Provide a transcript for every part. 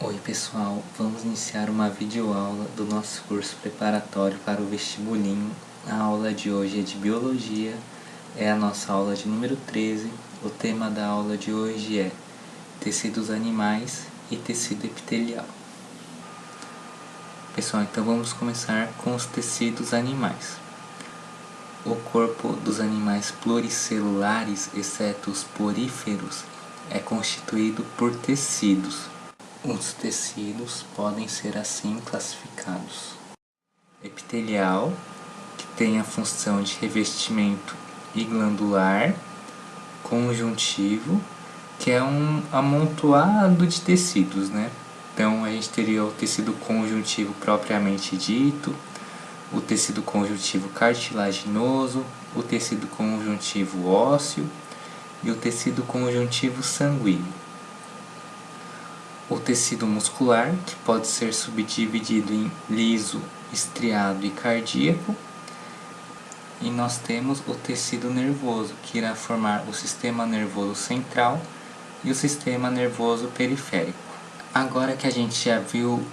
Oi pessoal, vamos iniciar uma videoaula do nosso curso preparatório para o vestibulinho. A aula de hoje é de Biologia, é a nossa aula de número 13. O tema da aula de hoje é tecidos animais e tecido epitelial. Pessoal, então vamos começar com os tecidos animais. O corpo dos animais pluricelulares, exceto os poríferos, é constituído por tecidos. Os tecidos podem ser assim classificados: epitelial, que tem a função de revestimento e glandular; conjuntivo, que é um amontoado de tecidos, né? Então a gente teria o tecido conjuntivo propriamente dito, o tecido conjuntivo cartilaginoso, o tecido conjuntivo ósseo e o tecido conjuntivo sanguíneo. O tecido muscular, que pode ser subdividido em liso, estriado e cardíaco. E nós temos o tecido nervoso, que irá formar o sistema nervoso central e o sistema nervoso periférico. Agora que a gente já viu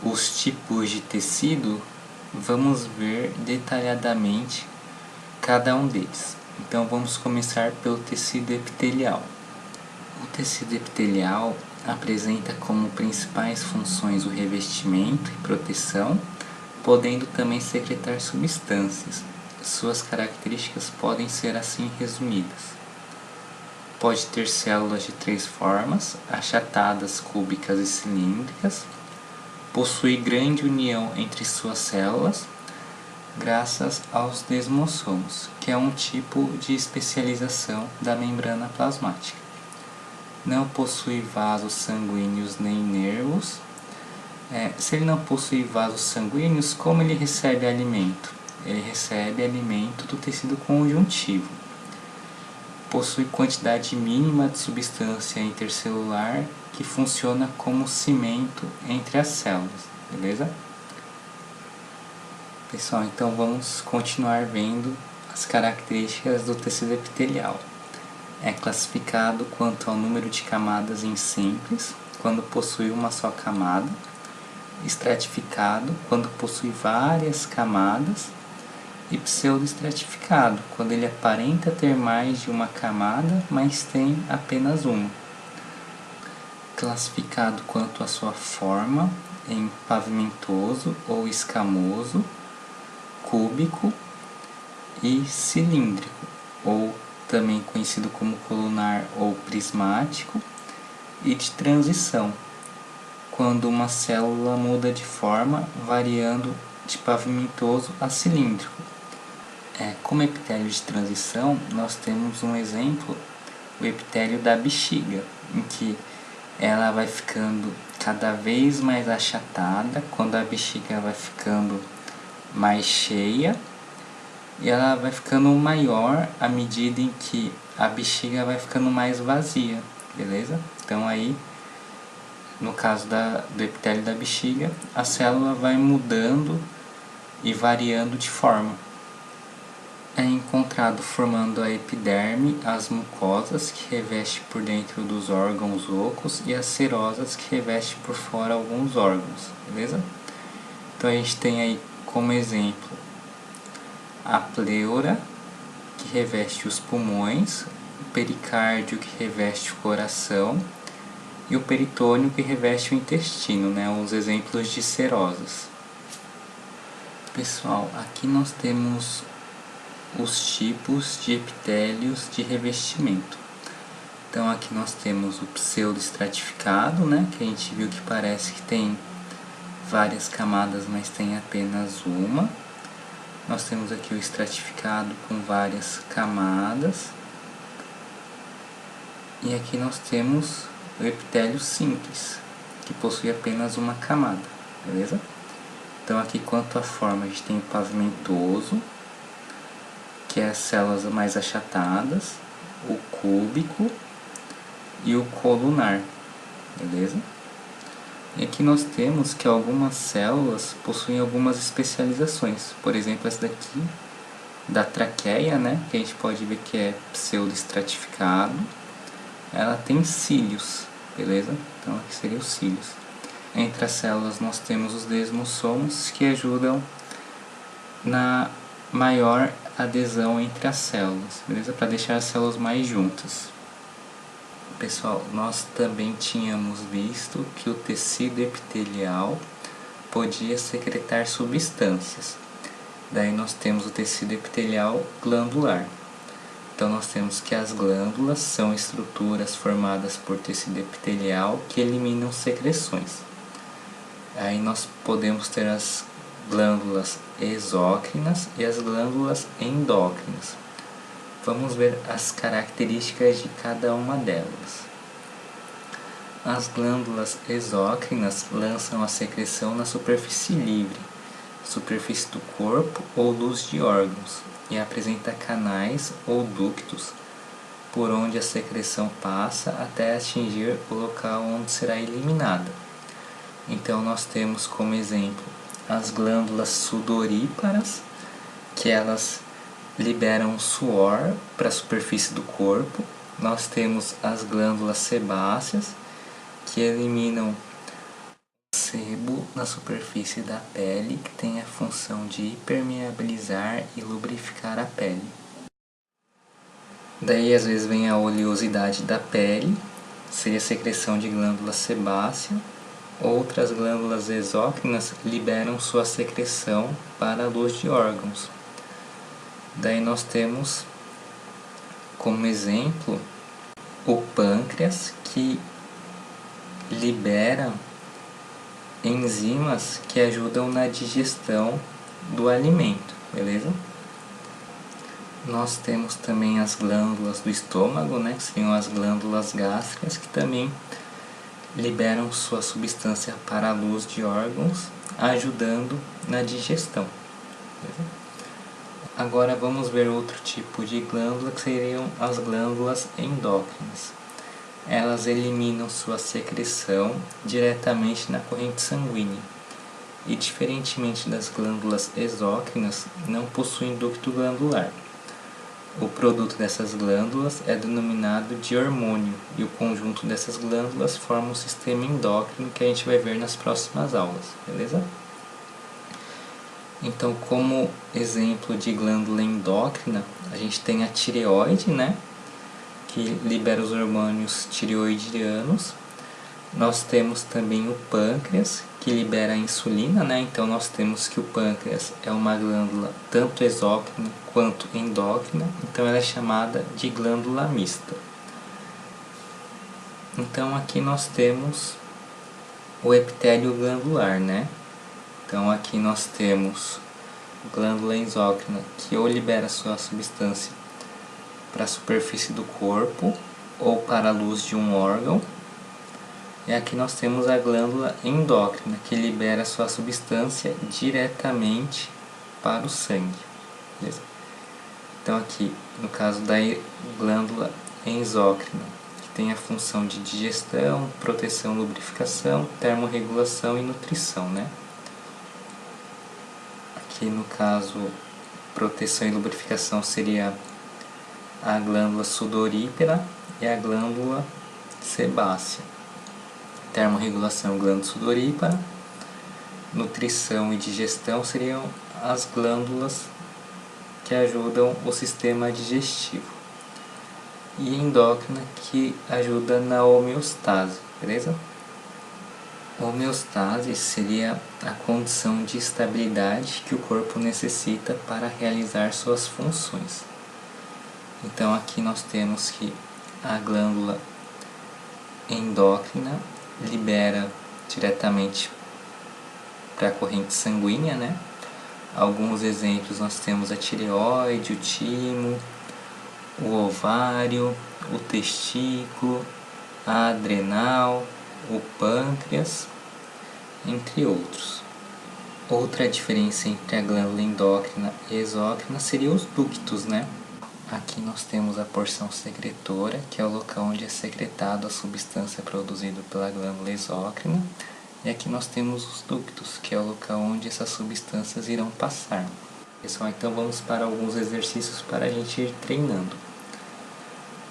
os tipos de tecido, vamos ver detalhadamente cada um deles. Então vamos começar pelo tecido epitelial. O tecido epitelial apresenta como principais funções o revestimento e proteção, podendo também secretar substâncias. Suas características podem ser assim resumidas: pode ter células de 3 formas, achatadas, cúbicas e cilíndricas; possui grande união entre suas células, graças aos desmossomos, que é um tipo de especialização da membrana plasmática; não possui vasos sanguíneos nem nervos. Se ele não possui vasos sanguíneos, como ele recebe alimento? Ele recebe alimento do tecido conjuntivo. Possui quantidade mínima de substância intercelular que funciona como cimento entre as células, beleza? Pessoal, então vamos continuar vendo as características do tecido epitelial. É classificado quanto ao número de camadas em simples, quando possui uma só camada; estratificado, quando possui várias camadas; e pseudoestratificado, quando ele aparenta ter mais de uma camada, mas tem apenas uma. Classificado quanto à sua forma, em pavimentoso ou escamoso, cúbico e cilíndrico, ou também conhecido como colunar ou prismático; e de transição, quando uma célula muda de forma, variando de pavimentoso a cilíndrico. Como epitélio de transição, nós temos um exemplo, o epitélio da bexiga, em que ela vai ficando cada vez mais achatada quando a bexiga vai ficando mais cheia, e ela vai ficando maior à medida em que a bexiga vai ficando mais vazia, beleza? Então aí, no caso do epitélio da bexiga, a célula vai mudando e variando de forma. É encontrado formando a epiderme, as mucosas, que reveste por dentro dos órgãos ocos, e as serosas, que reveste por fora alguns órgãos, beleza? Então a gente tem aí como exemplo a pleura, que reveste os pulmões; o pericárdio, que reveste o coração; e o peritônio, que reveste o intestino, né? Os exemplos de serosas. Pessoal, aqui nós temos os tipos de epitélios de revestimento. Então aqui nós temos o pseudoestratificado, né? Que a gente viu que parece que tem várias camadas, mas tem apenas uma. Nós temos aqui o estratificado com várias camadas. E aqui nós temos o epitélio simples, que possui apenas uma camada, beleza? Então aqui, quanto à forma, a gente tem o pavimentoso, que é as células mais achatadas; o cúbico e o colunar, beleza? E aqui nós temos que algumas células possuem algumas especializações. Por exemplo, essa daqui, da traqueia, né? Que a gente pode ver que é pseudoestratificado. Ela tem cílios, beleza? Então aqui seria os cílios. entre as células nós temos os desmossomos, que ajudam na maior adesão entre as células, beleza? Para deixar as células mais juntas. Pessoal, nós também tínhamos visto que o tecido epitelial podia secretar substâncias. Daí nós temos o tecido epitelial glandular. Então nós temos que as glândulas são estruturas formadas por tecido epitelial que eliminam secreções. Aí nós podemos ter as glândulas exócrinas e as glândulas endócrinas. Vamos ver as características de cada uma delas. As glândulas exócrinas lançam a secreção na superfície livre, superfície do corpo ou luz de órgãos, e apresenta canais ou ductos por onde a secreção passa até atingir o local onde será eliminada. Então nós temos como exemplo as glândulas sudoríparas, que elas liberam suor para a superfície do corpo. Nós temos as glândulas sebáceas, que eliminam sebo na superfície da pele, que tem a função de impermeabilizar e lubrificar a pele. Daí às vezes vem a oleosidade da pele, seria a secreção de glândula sebácea. Outras glândulas exócrinas liberam sua secreção para a luz de órgãos. Daí nós temos como exemplo o pâncreas, que libera enzimas que ajudam na digestão do alimento, beleza? Nós temos também as glândulas do estômago, né, que seriam as glândulas gástricas, que também liberam sua substância para a luz de órgãos, ajudando na digestão, beleza? Agora vamos ver outro tipo de glândula, que seriam as glândulas endócrinas. Elas eliminam sua secreção diretamente na corrente sanguínea e, diferentemente das glândulas exócrinas, não possuem ducto glandular. O produto dessas glândulas é denominado de hormônio, e o conjunto dessas glândulas forma um sistema endócrino que a gente vai ver nas próximas aulas, beleza? Então, como exemplo de glândula endócrina, a gente tem a tireoide, né, que libera os hormônios tireoidianos. Nós temos também o pâncreas, que libera a insulina, né? Então nós temos que o pâncreas é uma glândula tanto exócrina quanto endócrina, então ela é chamada de glândula mista. Então aqui nós temos o epitélio glandular, né? Então aqui nós temos glândula exócrina, que ou libera sua substância para a superfície do corpo ou para a luz de um órgão. E aqui nós temos a glândula endócrina, que libera sua substância diretamente para o sangue. Beleza? Então aqui, no caso da glândula exócrina, que tem a função de digestão, proteção, lubrificação, termorregulação e nutrição, né? Aqui no caso, proteção e lubrificação seria a glândula sudorípara e a glândula sebácea. Termorregulação, glândula sudorípara. Nutrição e digestão seriam as glândulas que ajudam o sistema digestivo. E endócrina, que ajuda na homeostase, beleza? Homeostase seria a condição de estabilidade que o corpo necessita para realizar suas funções. Então aqui nós temos que a glândula endócrina libera diretamente para a corrente sanguínea, né? Alguns exemplos nós temos a tireoide, o timo, o ovário, o testículo, a adrenal, o pâncreas, entre outros. Outra diferença entre a glândula endócrina e exócrina seria os ductos, né? Aqui nós temos a porção secretora, que é o local onde é secretado a substância produzida pela glândula exócrina, e aqui nós temos os ductos, que é o local onde essas substâncias irão passar. Pessoal, então vamos para alguns exercícios para a gente ir treinando.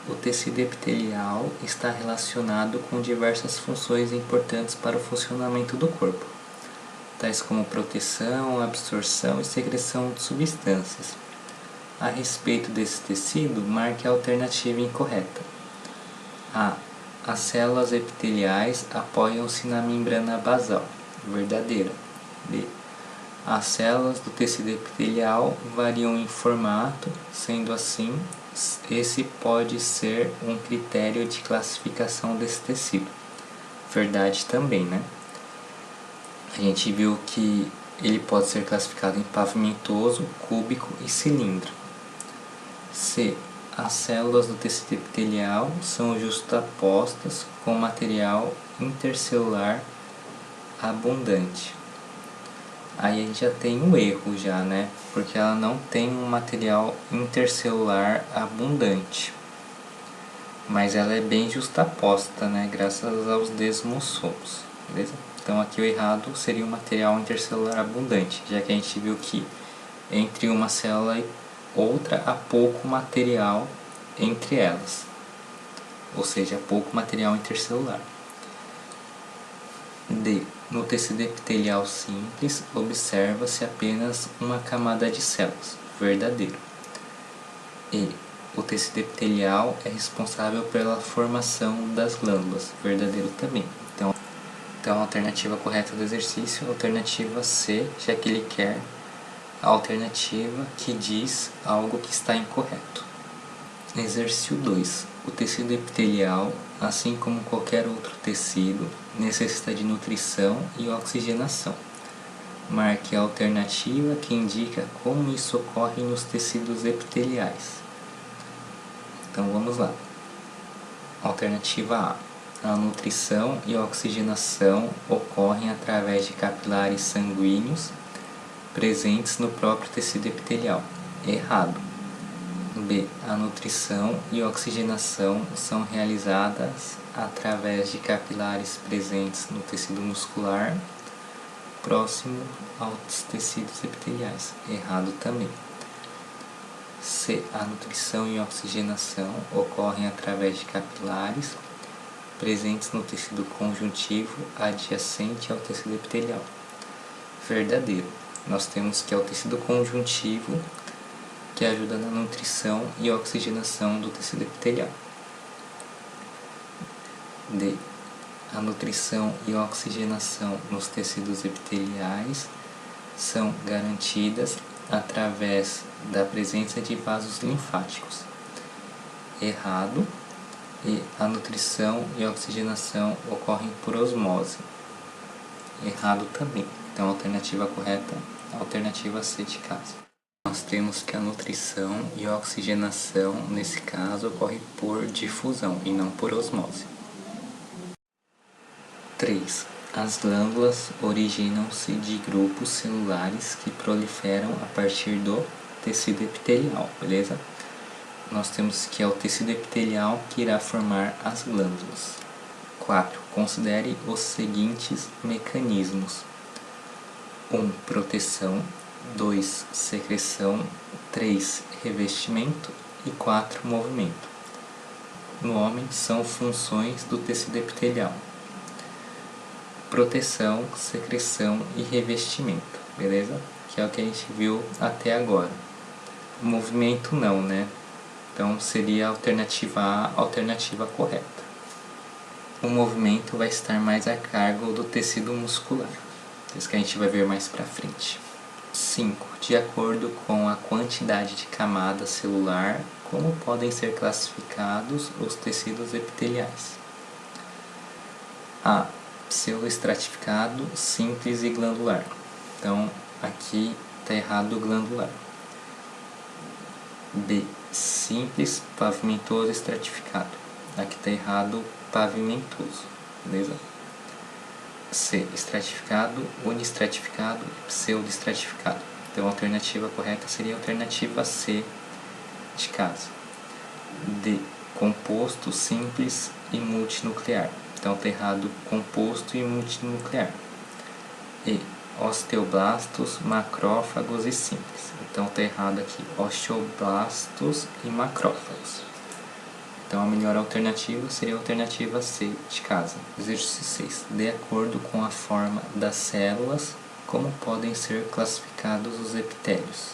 O tecido epitelial está relacionado com diversas funções importantes para o funcionamento do corpo, tais como proteção, absorção e secreção de substâncias. A respeito desse tecido, marque a alternativa incorreta. A. As células epiteliais apoiam-se na membrana basal. Verdadeira. B. As células do tecido epitelial variam em formato, sendo assim, esse pode ser um critério de classificação desse tecido. Verdade também, né? A gente viu que ele pode ser classificado em pavimentoso, cúbico e cilindro. C. As células do tecido epitelial são justapostas com material intercelular abundante. Aí a gente já tem um erro já, né? Porque ela não tem um material intercelular abundante. Mas ela é bem justaposta, né? Graças aos desmossomos, beleza? Então aqui o errado seria o material intercelular abundante, já que a gente viu que entre uma célula e outra há pouco material entre elas. Ou seja, pouco material intercelular. D. No tecido epitelial simples, observa-se apenas uma camada de células. Verdadeiro. E. O tecido epitelial é responsável pela formação das glândulas. Verdadeiro também. Então a alternativa correta do exercício é a alternativa C, já que ele quer a alternativa que diz algo que está incorreto. Exercício 2. O tecido epitelial, assim como qualquer outro tecido, necessita de nutrição e oxigenação. Marque a alternativa que indica como isso ocorre nos tecidos epiteliais. Então vamos lá. Alternativa A. A nutrição e oxigenação ocorrem através de capilares sanguíneos presentes no próprio tecido epitelial. Errado. B. A nutrição e oxigenação são realizadas através de capilares presentes no tecido muscular próximo aos tecidos epiteliais. Errado também. C. A nutrição e oxigenação ocorrem através de capilares presentes no tecido conjuntivo adjacente ao tecido epitelial. Verdadeiro. Nós temos que é o tecido conjuntivo que ajuda na nutrição e oxigenação do tecido epitelial. D. A nutrição e oxigenação nos tecidos epiteliais são garantidas através da presença de vasos linfáticos. Errado. E a nutrição e oxigenação ocorrem por osmose. Errado também. Então a alternativa correta é a alternativa C de caso. Nós temos que a nutrição e a oxigenação, nesse caso, ocorre por difusão e não por osmose. 3. As glândulas originam-se de grupos celulares que proliferam a partir do tecido epitelial, beleza? Nós temos que é o tecido epitelial que irá formar as glândulas. 4. Considere os seguintes mecanismos. 1. Proteção. 2. Secreção. 3. Revestimento. E 4. Movimento. No homem, são funções do tecido epitelial. Proteção, secreção e revestimento, beleza? Que é o que a gente viu até agora. Movimento não, né? Então seria a alternativa A, a alternativa correta. O movimento vai estar mais a cargo do tecido muscular. Isso que a gente vai ver mais pra frente. 5. De acordo com a quantidade de camada celular, como podem ser classificados os tecidos epiteliais? A. Pseudoestratificado, simples e glandular. Então aqui está errado o glandular. B. Simples, pavimentoso, estratificado. Aqui está errado pavimentoso, beleza? C. Estratificado, unistratificado e pseudoestratificado. Então a alternativa correta seria a alternativa C de caso. D. Composto, simples e multinuclear. Então está errado composto e multinuclear. E. Osteoblastos, macrófagos e simples. Então está errado aqui osteoblastos e macrófagos. Então a melhor alternativa seria a alternativa C de casa. Exercício 6. De acordo com a forma das células, como podem ser classificados os epitélios?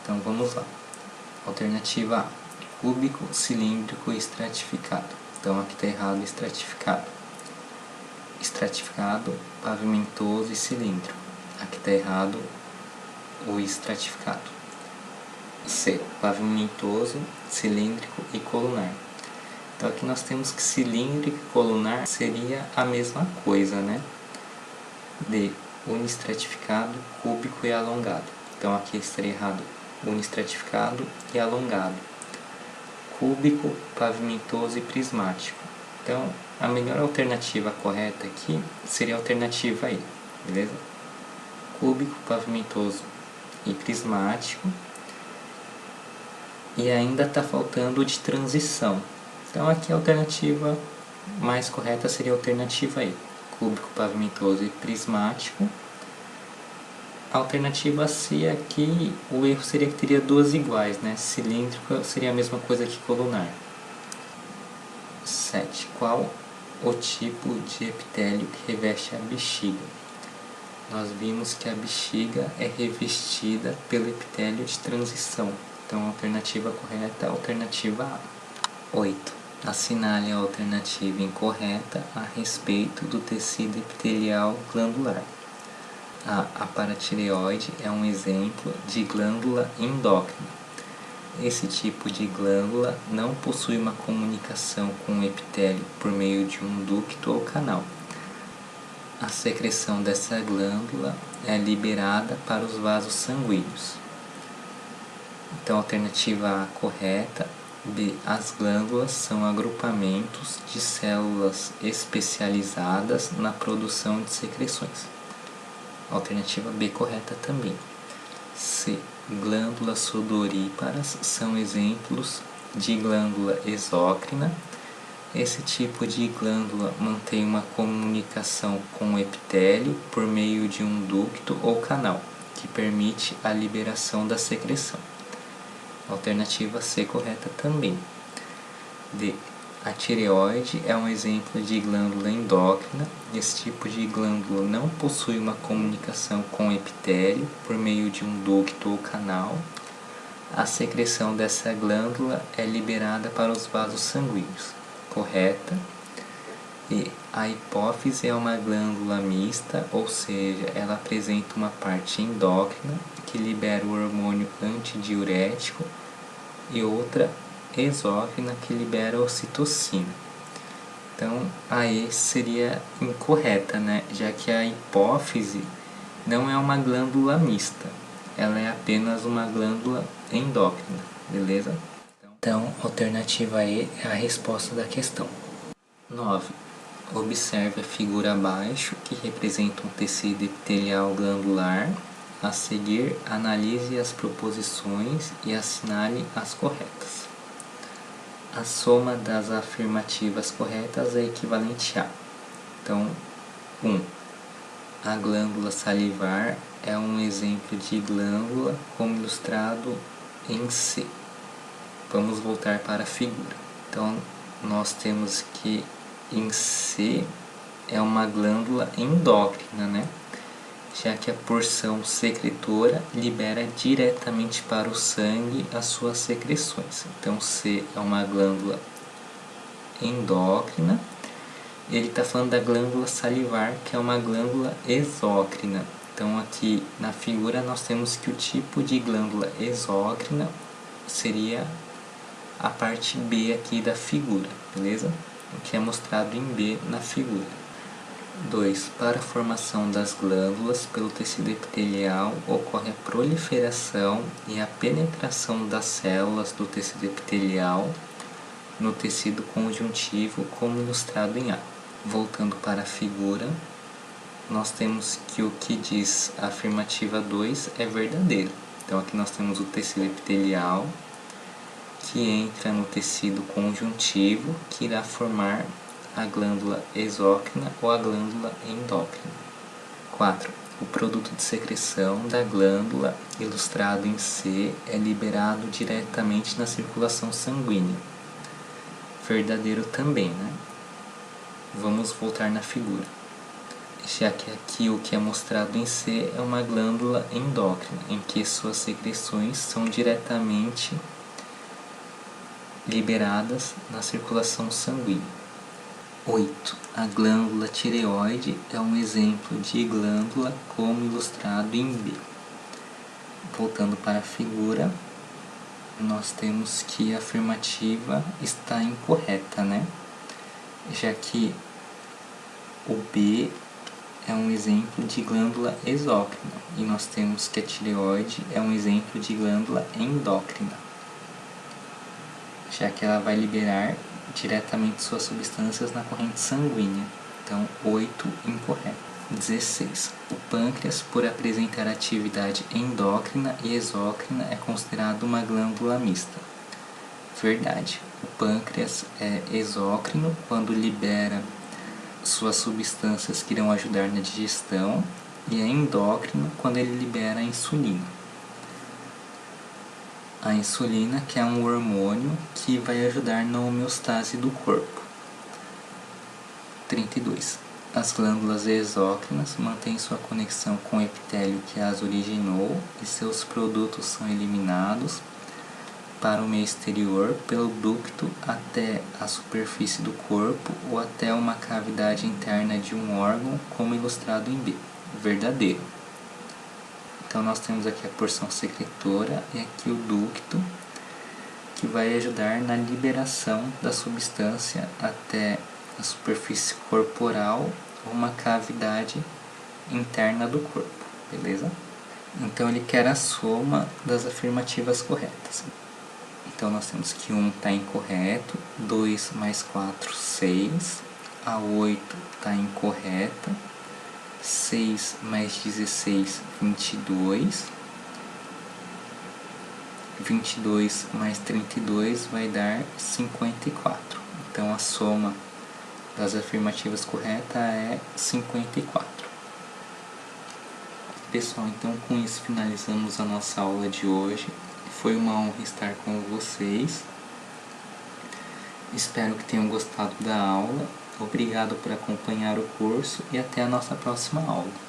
Então vamos lá. Alternativa A. Cúbico, cilíndrico e estratificado. Então aqui está errado estratificado. Estratificado, pavimentoso e cilíndrico. Aqui está errado o estratificado. C. Pavimentoso, cilíndrico e colunar. Então aqui nós temos que cilíndrico e colunar seria a mesma coisa, né? D. Uniestratificado, cúbico e alongado. Então aqui estaria errado uniestratificado e alongado. Cúbico, pavimentoso e prismático. Então a melhor alternativa correta aqui seria a alternativa E, beleza? Cúbico, pavimentoso e prismático. E ainda está faltando o de transição. Então aqui a alternativa mais correta seria a alternativa E. Cúbico, pavimentoso e prismático. A alternativa C aqui, o erro seria que teria duas iguais, né? Cilíndrico seria a mesma coisa que colunar. 7. Qual o tipo de epitélio que reveste a bexiga? Nós vimos que a bexiga é revestida pelo epitélio de transição. Então, a alternativa correta é a alternativa A. 8. Assinale a alternativa incorreta a respeito do tecido epitelial glandular. A paratireoide é um exemplo de glândula endócrina. Esse tipo de glândula não possui uma comunicação com o epitélio por meio de um ducto ou canal. A secreção dessa glândula é liberada para os vasos sanguíneos. Então, a alternativa A correta. B. As glândulas são agrupamentos de células especializadas na produção de secreções. Alternativa B correta também. C. Glândulas sudoríparas são exemplos de glândula exócrina. Esse tipo de glândula mantém uma comunicação com o epitélio por meio de um ducto ou canal, que permite a liberação da secreção. Alternativa C correta também. D. A tireoide é um exemplo de glândula endócrina. Esse tipo de glândula não possui uma comunicação com o epitélio por meio de um ducto ou canal. A secreção dessa glândula é liberada para os vasos sanguíneos. Correta. E a hipófise é uma glândula mista, ou seja, ela apresenta uma parte endócrina que libera o hormônio antidiurético e outra exócrina que libera a ocitocina. Então a E seria incorreta, né? Já que a hipófise não é uma glândula mista, ela é apenas uma glândula endócrina, beleza? Então, alternativa E é a resposta da questão. 9. Observe a figura abaixo, que representa um tecido epitelial glandular. A seguir, analise as proposições e assinale as corretas. A soma das afirmativas corretas é equivalente a. Então, 1. A glândula salivar é um exemplo de glândula, como ilustrado em C. Vamos voltar para a figura. Então, nós temos que em C é uma glândula endócrina, né? Já que a porção secretora libera diretamente para o sangue as suas secreções. Então, C é uma glândula endócrina. Ele está falando da glândula salivar, que é uma glândula exócrina. Então, aqui na figura nós temos que o tipo de glândula exócrina seria a parte B aqui da figura, beleza? O que é mostrado em B na figura. 2. Para a formação das glândulas pelo tecido epitelial ocorre a proliferação e a penetração das células do tecido epitelial no tecido conjuntivo, como ilustrado em A. Voltando para a figura, nós temos que o que diz a afirmativa 2 é verdadeiro. Então aqui nós temos o tecido epitelial que entra no tecido conjuntivo, que irá formar a glândula exócrina ou a glândula endócrina. 4. O produto de secreção da glândula, ilustrado em C, é liberado diretamente na circulação sanguínea. verdadeiro também, né? Vamos voltar na figura. Já que aqui o que é mostrado em C é uma glândula endócrina, em que suas secreções são diretamente liberadas na circulação sanguínea. 8. A glândula tireoide é um exemplo de glândula como ilustrado em B. Voltando para a figura, nós temos que a afirmativa está incorreta, né? Já que o B é um exemplo de glândula exócrina e nós temos que a tireoide é um exemplo de glândula endócrina, já que ela vai liberar diretamente suas substâncias na corrente sanguínea. Então, 8 incorreto. 16. O pâncreas, por apresentar atividade endócrina e exócrina, é considerado uma glândula mista. Verdade. O pâncreas é exócrino quando libera suas substâncias que irão ajudar na digestão, e é endócrino quando ele libera a insulina. A insulina, que é um hormônio que vai ajudar na homeostase do corpo. 32. As glândulas exócrinas mantêm sua conexão com o epitélio que as originou e seus produtos são eliminados para o meio exterior pelo ducto até a superfície do corpo ou até uma cavidade interna de um órgão, como ilustrado em B. Verdadeiro. Então nós temos aqui a porção secretora e aqui o ducto, que vai ajudar na liberação da substância até a superfície corporal ou uma cavidade interna do corpo, beleza? Então ele quer a soma das afirmativas corretas. Então nós temos que 1 está incorreto, 2 mais 4, 6, a 8 está incorreta, 6 mais 16, 22, 22 mais 32 vai dar 54. Então a soma das afirmativas correta é 54. Pessoal, então com isso finalizamos a nossa aula de hoje. Foi uma honra estar com vocês. Espero que tenham gostado da aula. Obrigado por acompanhar o curso e até a nossa próxima aula.